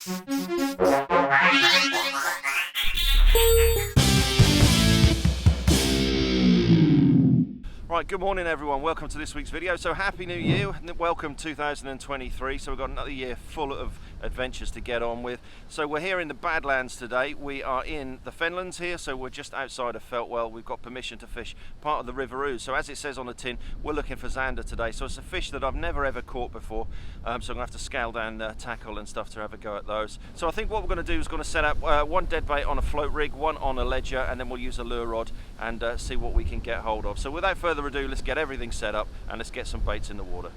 Right, good morning everyone, welcome to this week's video. So happy new year, welcome 2023. So we've got another year full of adventures to get on with. So we're here in the Badlands today. We are in the Fenlands here, so we're just outside of Feltwell. We've got permission to fish part of the River Ouse. So as it says on the tin, we're looking for Zander today. So it's a fish that I've never ever caught before. So I'm gonna have to scale down tackle and stuff to have a go at those. So I think what we're gonna do is gonna set up one dead bait on a float rig, one on a ledger, and then we'll use a lure rod and see what we can get hold of. So without further ado, let's get everything set up and let's get some baits in the water.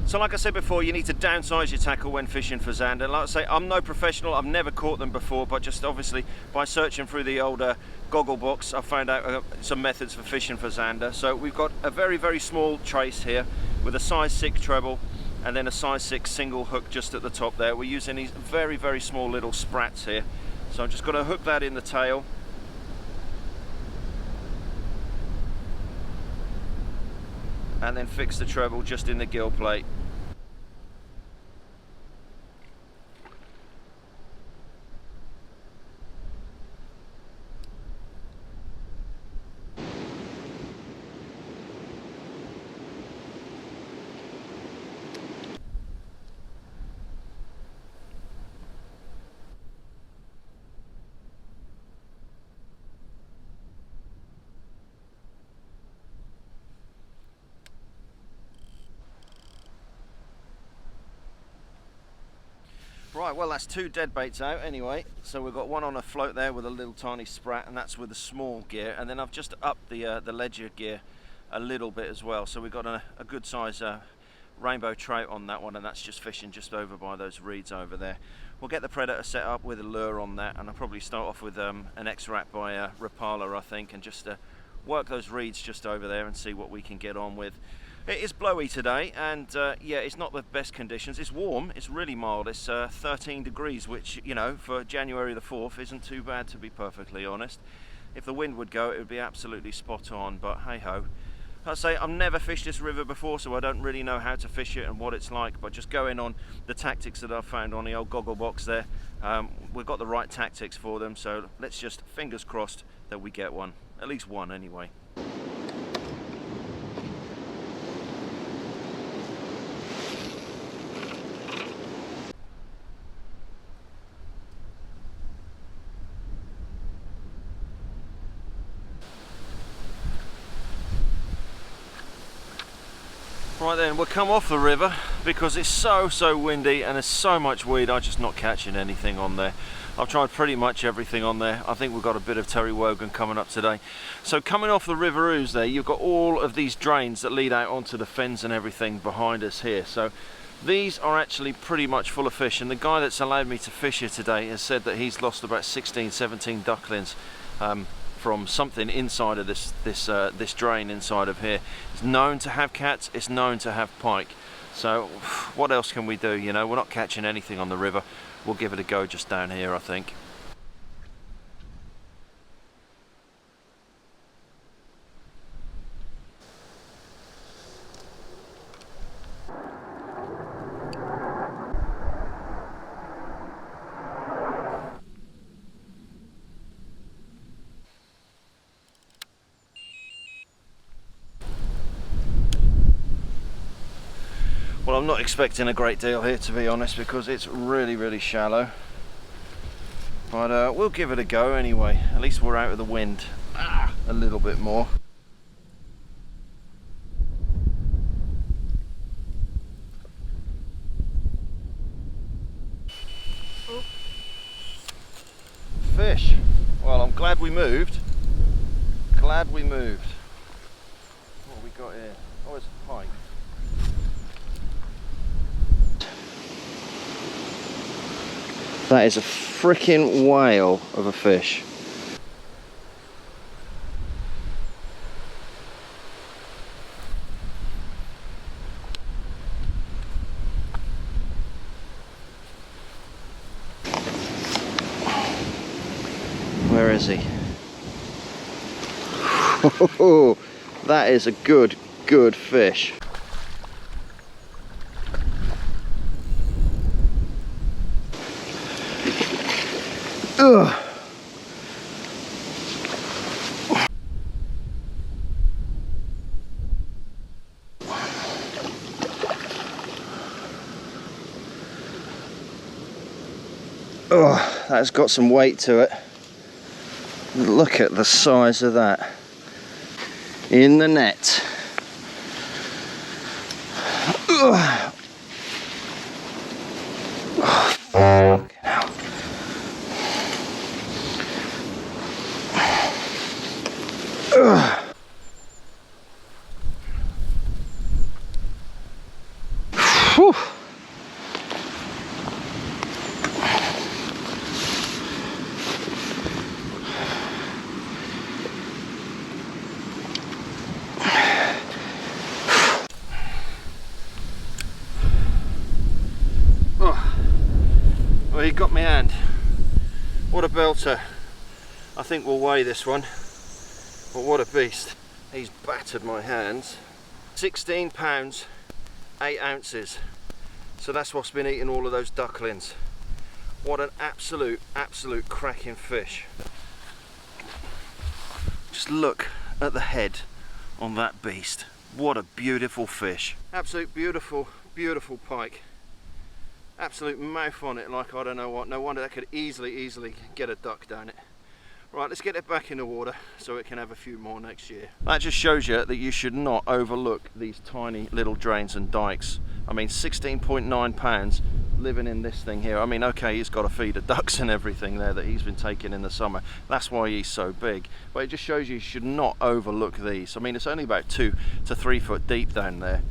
So like I said before, you need to downsize your tackle when fishing for Zander. Like I say, I'm no professional, I've never caught them before, but just obviously by searching through the older goggle box, I found out some methods for fishing for Zander. So we've got a very, very small trace here with a size 6 treble and then a size 6 single hook just at the top there. We're using these very, very small little sprats here. So I'm just going to hook that in the tail. And then fix the treble just in the gill plate. Right, well that's 2 dead baits out anyway. So we've got one on a float there with a little tiny sprat, and that's with the small gear. And then I've just upped the ledger gear a little bit as well. So we've got a good size rainbow trout on that one, and that's just fishing just over by those reeds over there. We'll get the predator set up with a lure on that, and I'll probably start off with an X-Rap by Rapala, I think, and just work those reeds just over there and see what we can get on with. It is blowy today, and yeah, it's not the best conditions. It's warm, it's really mild. It's 13 degrees, which, you know, for January the 4th isn't too bad, to be perfectly honest. If the wind would go, it would be absolutely spot on, but hey ho. I say, I've never fished this river before, so I don't really know how to fish it and what it's like, but just going on the tactics that I've found on the old goggle box there, we've got the right tactics for them, so let's just fingers crossed that we get one, at least one anyway. Right then, we'll come off the river because it's so windy and there's so much weed. I'm just not catching anything on there. I've tried pretty much everything on there. I think we've got a bit of Terry Wogan coming up today. So coming off the River Ouse there, you've got all of these drains that lead out onto the fens and everything behind us here. So these are actually pretty much full of fish, and the guy that's allowed me to fish here today has said that he's lost about 16-17 ducklings from something inside of this drain inside of here. It's known to have cats, it's known to have pike. So what else can we do? You know, we're not catching anything on the river. We'll give it a go just down here, I think. Well, I'm not expecting a great deal here, to be honest, because it's really shallow. But we'll give it a go anyway. At least we're out of the wind a little bit more. fish. Well, I'm glad we moved. Glad we moved. What have we got here? Oh, it's a pike. That is a freaking whale of a fish. Where is he? Oh, that is a good fish. Ugh. Oh, that's got some weight to it. Look at the size of that in the net. Ugh. Oh, fucking hell. Ugh. Whew. Well, he got my hand. What a belter. I think we'll weigh this one, but what a beast. He's battered my hands. 16 pounds 8 ounces, so that's what's been eating all of those ducklings. What an absolute cracking fish. Just look at the head on that beast. What a beautiful fish. Absolute beautiful pike. Absolute mouth on it like I don't know what. No wonder that could easily get a duck down it. Right, let's get it back in the water so it can have a few more next year. That just shows you that you should not overlook these tiny little drains and dikes. I mean, 16.9 pounds living in this thing here. I mean, okay, he's got to feed the ducks and everything there that he's been taking in the summer. That's why he's so big. But it just shows you should not overlook these. I mean, it's only about 2 to 3 foot deep down there.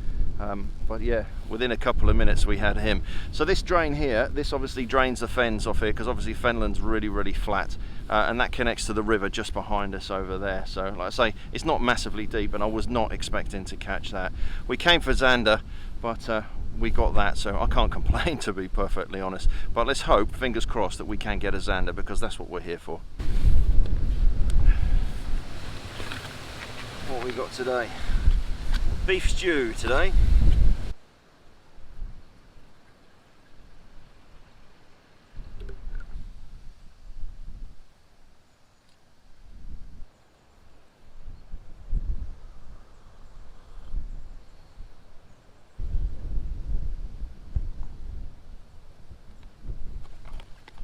But yeah, within a couple of minutes we had him. So this drain here, this obviously drains the fens off here, because obviously Fenland's really flat, and that connects to the river just behind us over there. So like I say, it's not massively deep, and I was not expecting to catch that. We came for Zander, but we got that, so I can't complain, to be perfectly honest. But let's hope, fingers crossed, that we can get a Zander, because that's what we're here for. What we got today? Beef stew today.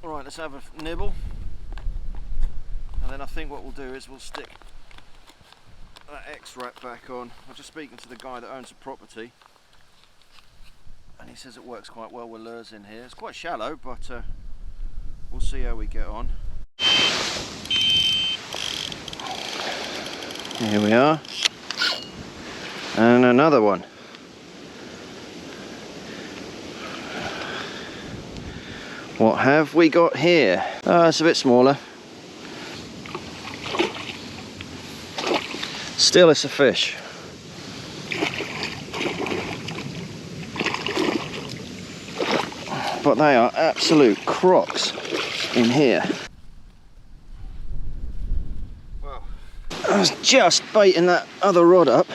All right, let's have a nibble, and then I think what we'll do is we'll stick that X-wrap back on. I was just speaking to the guy that owns the property, and he says it works quite well with lures in here. It's quite shallow, but we'll see how we get on. Here we are, and another one. What have we got here? It's a bit smaller. Still, it's a fish. But they are absolute crocs in here. Wow. I was just baiting that other rod up,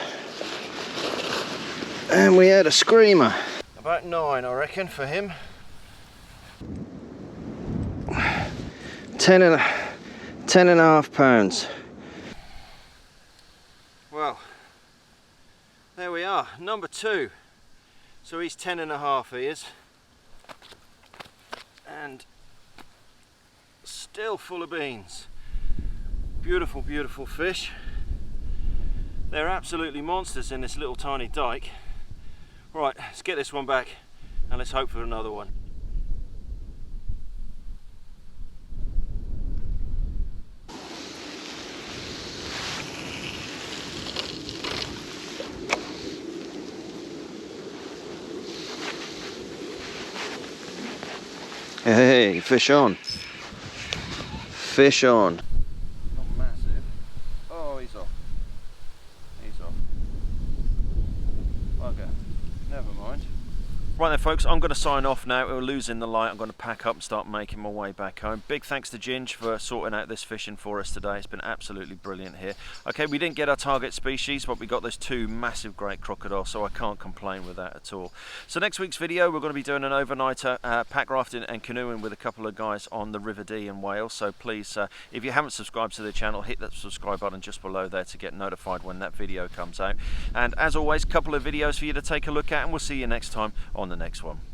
and we had a screamer. About 9, I reckon, for him. 10 and a half pounds. Well, there we are, number 2. So he's 10 and a half, he is, and still full of beans. Beautiful fish. They're absolutely monsters in this little tiny dike. Right, let's get this one back and let's hope for another one. Hey, fish on. Fish on. Not massive. Oh, he's off. He's off. Bugger. Never mind. Right then folks, I'm going to sign off now. We're losing the light. I'm going to pack up and start making my way back home. Big thanks to Ginge for sorting out this fishing for us today. It's been absolutely brilliant here. Okay, we didn't get our target species, but we got those two massive great crocodiles, so I can't complain with that at all. So next week's video, we're going to be doing an overnighter, pack rafting and canoeing with a couple of guys on the River Dee in Wales. So please, if you haven't subscribed to the channel, hit that subscribe button just below there to get notified when that video comes out. And as always, a couple of videos for you to take a look at, and we'll see you next time on the next one.